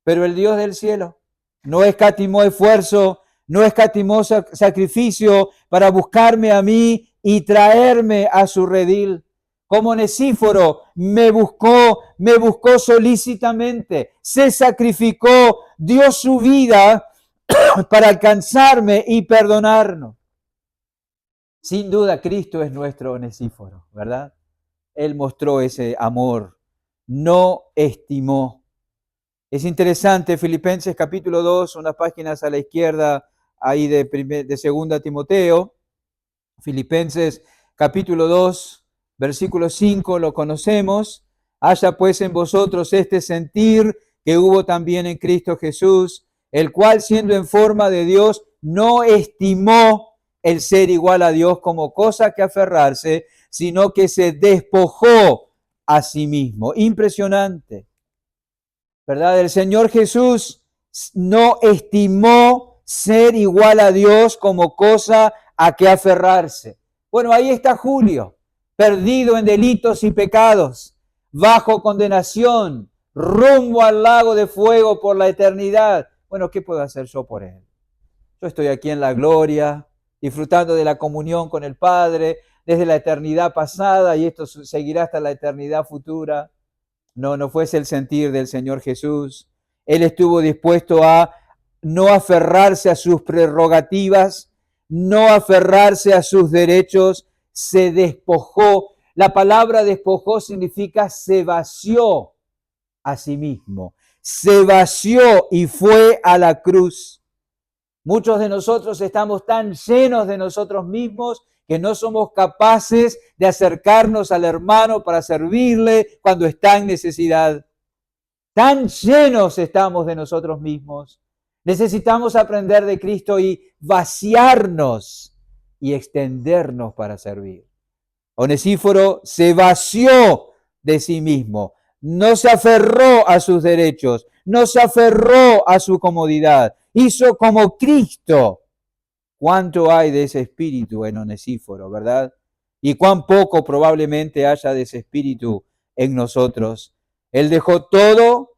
Pero el Dios del cielo no escatimó esfuerzo, no escatimó sacrificio para buscarme a mí y traerme a su redil. Como Onesíforo me buscó solícitamente, se sacrificó, dio su vida para alcanzarme y perdonarnos. Sin duda, Cristo es nuestro Onesíforo, ¿verdad? Él mostró ese amor, no estimó. Es interesante, Filipenses capítulo 2, unas páginas a la izquierda, ahí de 2 Timoteo, Filipenses capítulo 2, versículo 5, lo conocemos. Haya pues en vosotros este sentir que hubo también en Cristo Jesús, el cual siendo en forma de Dios, no estimó el ser igual a Dios como cosa que aferrarse, sino que se despojó a sí mismo. Impresionante, ¿verdad? El Señor Jesús no estimó ser igual a Dios como cosa a que aferrarse. Bueno, ahí está Julio, perdido en delitos y pecados, bajo condenación, rumbo al lago de fuego por la eternidad. Bueno, ¿qué puedo hacer yo por él? Yo estoy aquí en la gloria, disfrutando de la comunión con el Padre desde la eternidad pasada y esto seguirá hasta la eternidad futura. No fuese el sentir del Señor Jesús. Él estuvo dispuesto a no aferrarse a sus prerrogativas, no aferrarse a sus derechos, se despojó. La palabra despojó significa se vació a sí mismo, se vació y fue a la cruz. Muchos de nosotros estamos tan llenos de nosotros mismos que no somos capaces de acercarnos al hermano para servirle cuando está en necesidad. Tan llenos estamos de nosotros mismos. Necesitamos aprender de Cristo y vaciarnos y extendernos para servir. Onesíforo se vació de sí mismo, no se aferró a sus derechos, no se aferró a su comodidad, hizo como Cristo. ¿Cuánto hay de ese espíritu en Onesíforo, verdad? Y cuán poco probablemente haya de ese espíritu en nosotros. Él dejó todo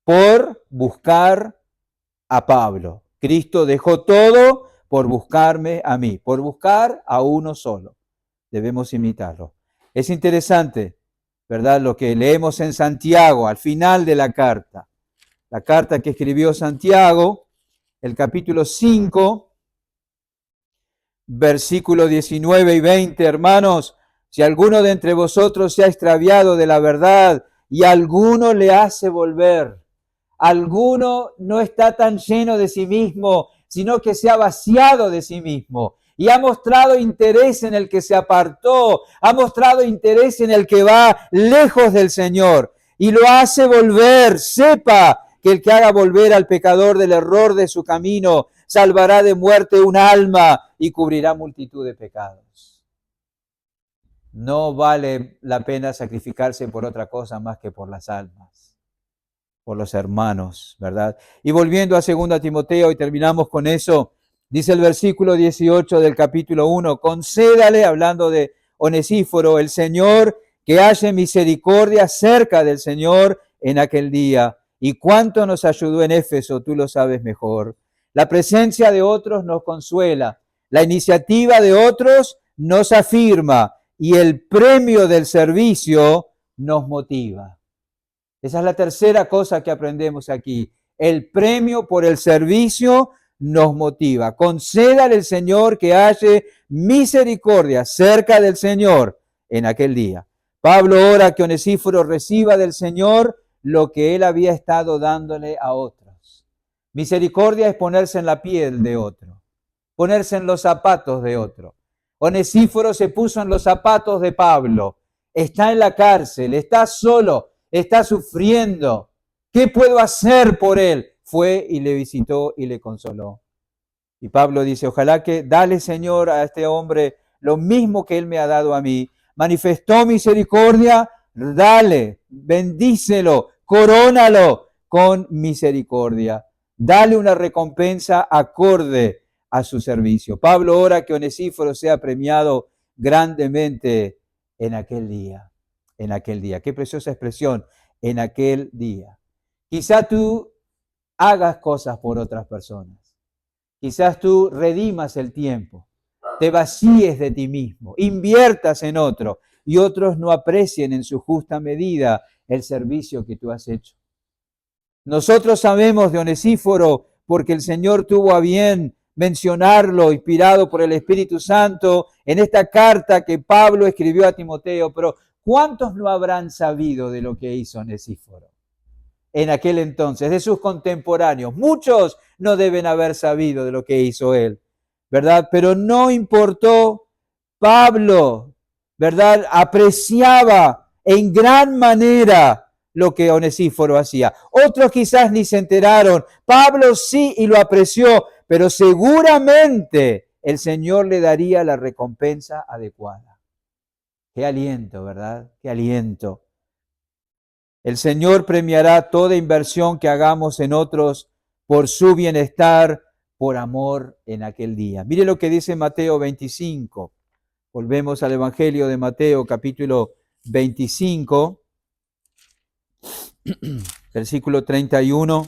por buscar a Pablo. Cristo dejó todo por buscarme a mí, por buscar a uno solo. Debemos imitarlo. Es interesante, ¿verdad? Lo que leemos en Santiago, al final de la carta que escribió Santiago, el capítulo 5, versículos 19 y 20, hermanos, si alguno de entre vosotros se ha extraviado de la verdad y alguno le hace volver, alguno no está tan lleno de sí mismo, sino que se ha vaciado de sí mismo y ha mostrado interés en el que se apartó, ha mostrado interés en el que va lejos del Señor y lo hace volver. Sepa que el que haga volver al pecador del error de su camino salvará de muerte un alma y cubrirá multitud de pecados. No vale la pena sacrificarse por otra cosa más que por las almas, por los hermanos, ¿verdad? Y volviendo a 2 Timoteo, y terminamos con eso, dice el versículo 18 del capítulo 1, concédale, hablando de Onesíforo, el Señor, que halle misericordia cerca del Señor en aquel día. Y cuánto nos ayudó en Éfeso, tú lo sabes mejor. La presencia de otros nos consuela, la iniciativa de otros nos afirma y el premio del servicio nos motiva. Esa es la tercera cosa que aprendemos aquí. El premio por el servicio nos motiva. Concédale el Señor que halle misericordia cerca del Señor en aquel día. Pablo ora que Onesíforo reciba del Señor lo que él había estado dándole a otros. Misericordia es ponerse en la piel de otro, ponerse en los zapatos de otro. Onesíforo se puso en los zapatos de Pablo. Está en la cárcel, está solo, está sufriendo. ¿Qué puedo hacer por él? Fue y le visitó y le consoló. Y Pablo dice, ojalá que dale, Señor, a este hombre lo mismo que él me ha dado a mí. Manifestó misericordia, dale, bendícelo, corónalo con misericordia. Dale una recompensa acorde a su servicio. Pablo ora que Onesíforo sea premiado grandemente en aquel día. En aquel día. Qué preciosa expresión, en aquel día. Quizá tú hagas cosas por otras personas. Quizás tú redimas el tiempo, te vacíes de ti mismo, inviertas en otro y otros no aprecien en su justa medida el servicio que tú has hecho. Nosotros sabemos de Onesíforo porque el Señor tuvo a bien mencionarlo, inspirado por el Espíritu Santo, en esta carta que Pablo escribió a Timoteo, pero ¿cuántos no habrán sabido de lo que hizo Onesíforo en aquel entonces, de sus contemporáneos? Muchos no deben haber sabido de lo que hizo él, ¿verdad? Pero no importó. Pablo, ¿verdad? Apreciaba en gran manera lo que Onesíforo hacía. Otros quizás ni se enteraron. Pablo sí y lo apreció, pero seguramente el Señor le daría la recompensa adecuada. Qué aliento, ¿verdad? Qué aliento. El Señor premiará toda inversión que hagamos en otros por su bienestar, por amor en aquel día. Mire lo que dice Mateo 25. Volvemos al Evangelio de Mateo, capítulo 25, versículo 31.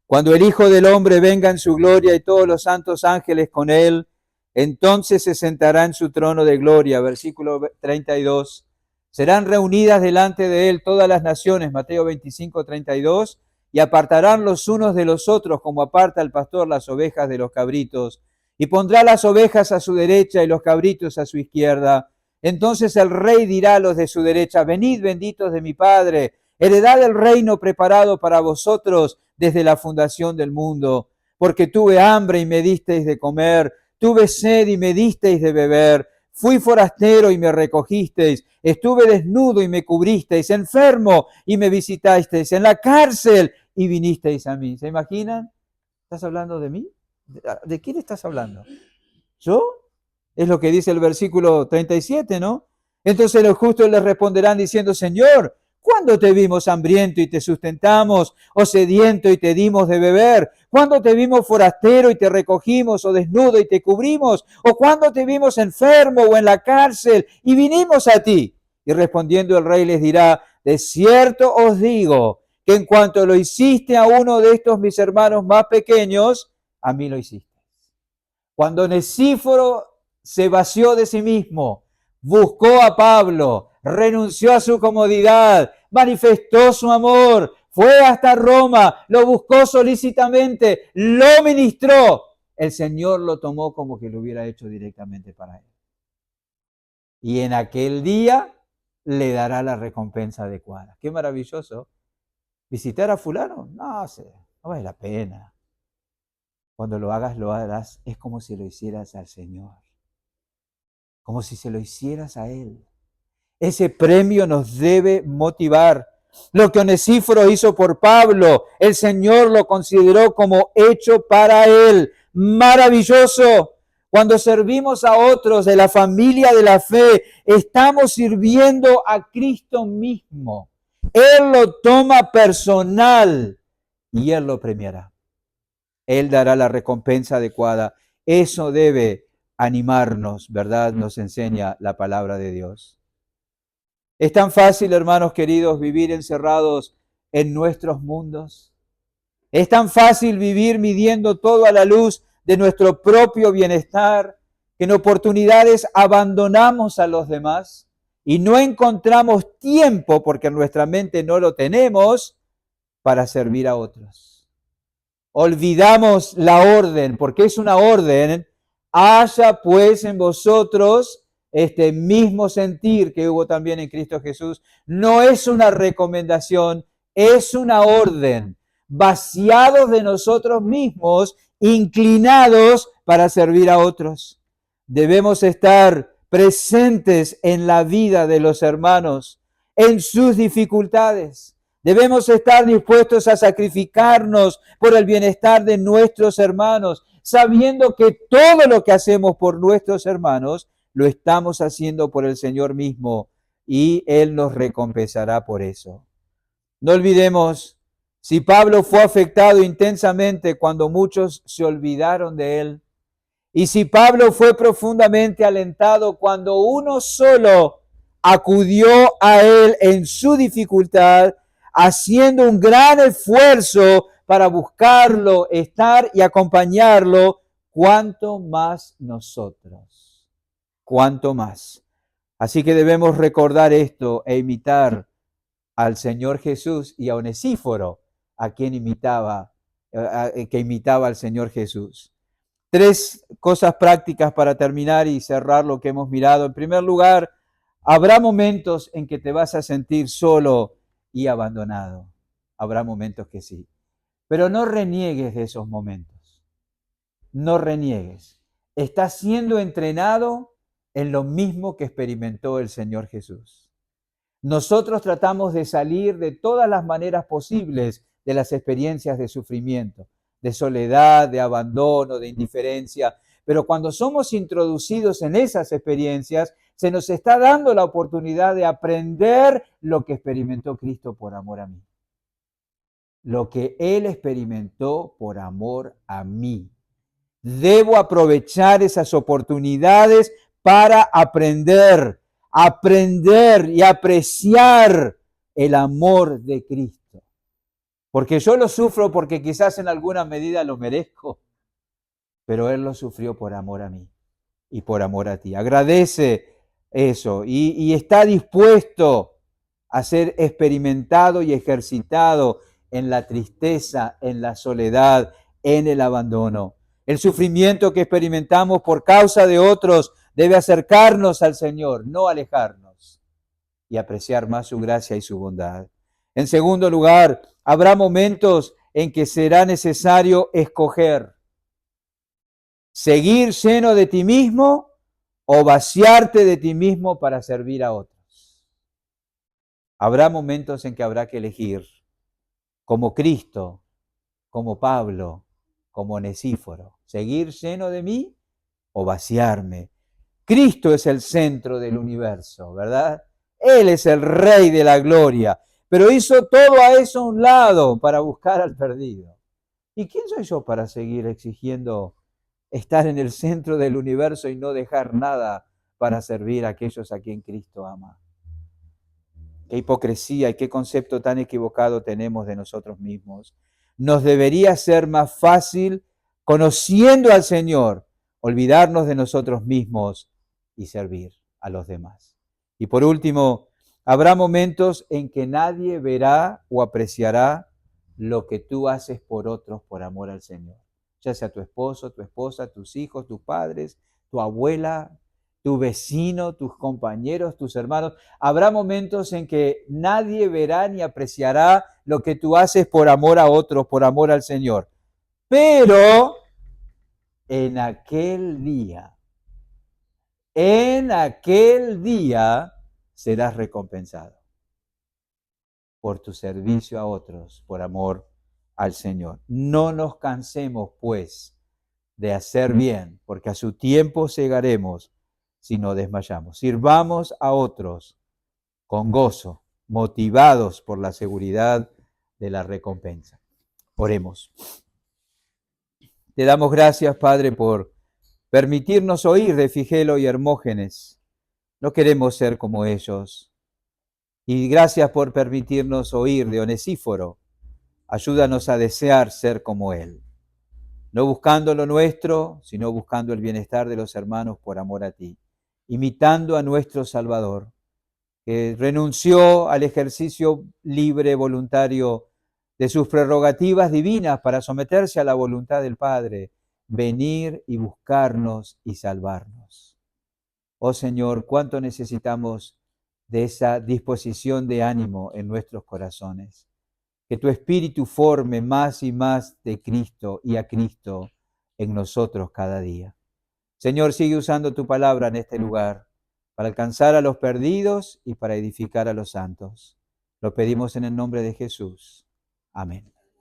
Cuando el Hijo del Hombre venga en su gloria y todos los santos ángeles con él, entonces se sentará en su trono de gloria. Versículo 32. Serán reunidas delante de él todas las naciones, Mateo 25, 32, y apartarán los unos de los otros como aparta el pastor las ovejas de los cabritos, y pondrá las ovejas a su derecha y los cabritos a su izquierda. Entonces el rey dirá a los de su derecha, venid benditos de mi Padre, heredad el reino preparado para vosotros desde la fundación del mundo, porque tuve hambre y me disteis de comer, tuve sed y me disteis de beber, fui forastero y me recogisteis, estuve desnudo y me cubristeis, enfermo y me visitasteis, en la cárcel y vinisteis a mí. ¿Se imaginan? ¿Estás hablando de mí? ¿De quién estás hablando? ¿Yo? Es lo que dice el versículo 37, ¿no? Entonces los justos les responderán diciendo, Señor, ¿cuándo te vimos hambriento y te sustentamos, o sediento y te dimos de beber? ¿Cuándo te vimos forastero y te recogimos, o desnudo y te cubrimos? ¿O cuándo te vimos enfermo o en la cárcel y vinimos a ti? Y respondiendo el rey les dirá, de cierto os digo, que en cuanto lo hiciste a uno de estos mis hermanos más pequeños, a mí lo hiciste. Cuando Onesíforo se vació de sí mismo, buscó a Pablo, renunció a su comodidad, manifestó su amor, fue hasta Roma, lo buscó solícitamente, lo ministró, el Señor lo tomó como que lo hubiera hecho directamente para él. Y en aquel día le dará la recompensa adecuada. Qué maravilloso. ¿Visitar a fulano? No sé, no vale la pena. Cuando lo harás, es como si lo hicieras al Señor, como si se lo hicieras a Él. Ese premio nos debe motivar. Lo que Onesíforo hizo por Pablo, el Señor lo consideró como hecho para Él. Maravilloso. Cuando servimos a otros de la familia de la fe, estamos sirviendo a Cristo mismo. Él lo toma personal y Él lo premiará. Él dará la recompensa adecuada. Eso debe animarnos, ¿verdad? Nos enseña la palabra de Dios. Es tan fácil, hermanos queridos, vivir encerrados en nuestros mundos. Es tan fácil vivir midiendo todo a la luz de nuestro propio bienestar, que en oportunidades abandonamos a los demás y no encontramos tiempo, porque en nuestra mente no lo tenemos, para servir a otros. Olvidamos la orden, porque es una orden. Haya pues en vosotros este mismo sentir que hubo también en Cristo Jesús. No es una recomendación, es una orden. Vaciados de nosotros mismos, inclinados para servir a otros. Debemos estar presentes en la vida de los hermanos, en sus dificultades. Debemos estar dispuestos a sacrificarnos por el bienestar de nuestros hermanos, sabiendo que todo lo que hacemos por nuestros hermanos lo estamos haciendo por el Señor mismo y Él nos recompensará por eso. No olvidemos, si Pablo fue afectado intensamente cuando muchos se olvidaron de él, y si Pablo fue profundamente alentado cuando uno solo acudió a él en su dificultad, haciendo un gran esfuerzo para buscarlo, estar y acompañarlo, cuánto más nosotros, cuánto más. Así que debemos recordar esto e imitar al Señor Jesús y a Onesíforo, a quien que imitaba al Señor Jesús. 3 cosas prácticas para terminar y cerrar lo que hemos mirado. En primer lugar, habrá momentos en que te vas a sentir solo y abandonado. Habrá momentos que sí. Pero no reniegues de esos momentos. No reniegues. Estás siendo entrenado en lo mismo que experimentó el Señor Jesús. Nosotros tratamos de salir de todas las maneras posibles de las experiencias de sufrimiento, de soledad, de abandono, de indiferencia. Pero cuando somos introducidos en esas experiencias, se nos está dando la oportunidad de aprender lo que experimentó Cristo por amor a mí. Lo que Él experimentó por amor a mí. Debo aprovechar esas oportunidades para aprender y apreciar el amor de Cristo. Porque yo lo sufro porque quizás en alguna medida lo merezco, pero Él lo sufrió por amor a mí y por amor a ti. Agradece eso y está dispuesto a ser experimentado y ejercitado en la tristeza, en la soledad, en el abandono. El sufrimiento que experimentamos por causa de otros debe acercarnos al Señor, no alejarnos, y apreciar más su gracia y su bondad. En segundo lugar, habrá momentos en que será necesario escoger: seguir lleno de ti mismo o vaciarte de ti mismo para servir a otros. Habrá momentos en que habrá que elegir, como Cristo, como Pablo, como Onesíforo: seguir lleno de mí o vaciarme. Cristo es el centro del universo, ¿verdad? Él es el Rey de la gloria, pero hizo todo a eso a un lado para buscar al perdido. ¿Y quién soy yo para seguir exigiendo estar en el centro del universo y no dejar nada para servir a aquellos a quien Cristo ama? Qué hipocresía y qué concepto tan equivocado tenemos de nosotros mismos. Nos debería ser más fácil, conociendo al Señor, olvidarnos de nosotros mismos y servir a los demás. Y por último, habrá momentos en que nadie verá o apreciará lo que tú haces por otros por amor al Señor. Ya sea tu esposo, tu esposa, tus hijos, tus padres, tu abuela, tu vecino, tus compañeros, tus hermanos. Habrá momentos en que nadie verá ni apreciará lo que tú haces por amor a otros, por amor al Señor. Pero en aquel día serás recompensado por tu servicio a otros, por amor al Señor. No nos cansemos, pues, de hacer bien, porque a su tiempo llegaremos si no desmayamos. Sirvamos a otros con gozo, motivados por la seguridad de la recompensa. Oremos. Te damos gracias, Padre, por permitirnos oír de Figelo y Hermógenes. No queremos ser como ellos. Y gracias por permitirnos oír de Onesíforo. Ayúdanos a desear ser como él, no buscando lo nuestro, sino buscando el bienestar de los hermanos por amor a ti, imitando a nuestro Salvador, que renunció al ejercicio libre, voluntario de sus prerrogativas divinas para someterse a la voluntad del Padre, venir y buscarnos y salvarnos. Oh Señor, cuánto necesitamos de esa disposición de ánimo en nuestros corazones. Que tu Espíritu forme más y más de Cristo y a Cristo en nosotros cada día. Señor, sigue usando tu palabra en este lugar para alcanzar a los perdidos y para edificar a los santos. Lo pedimos en el nombre de Jesús. Amén.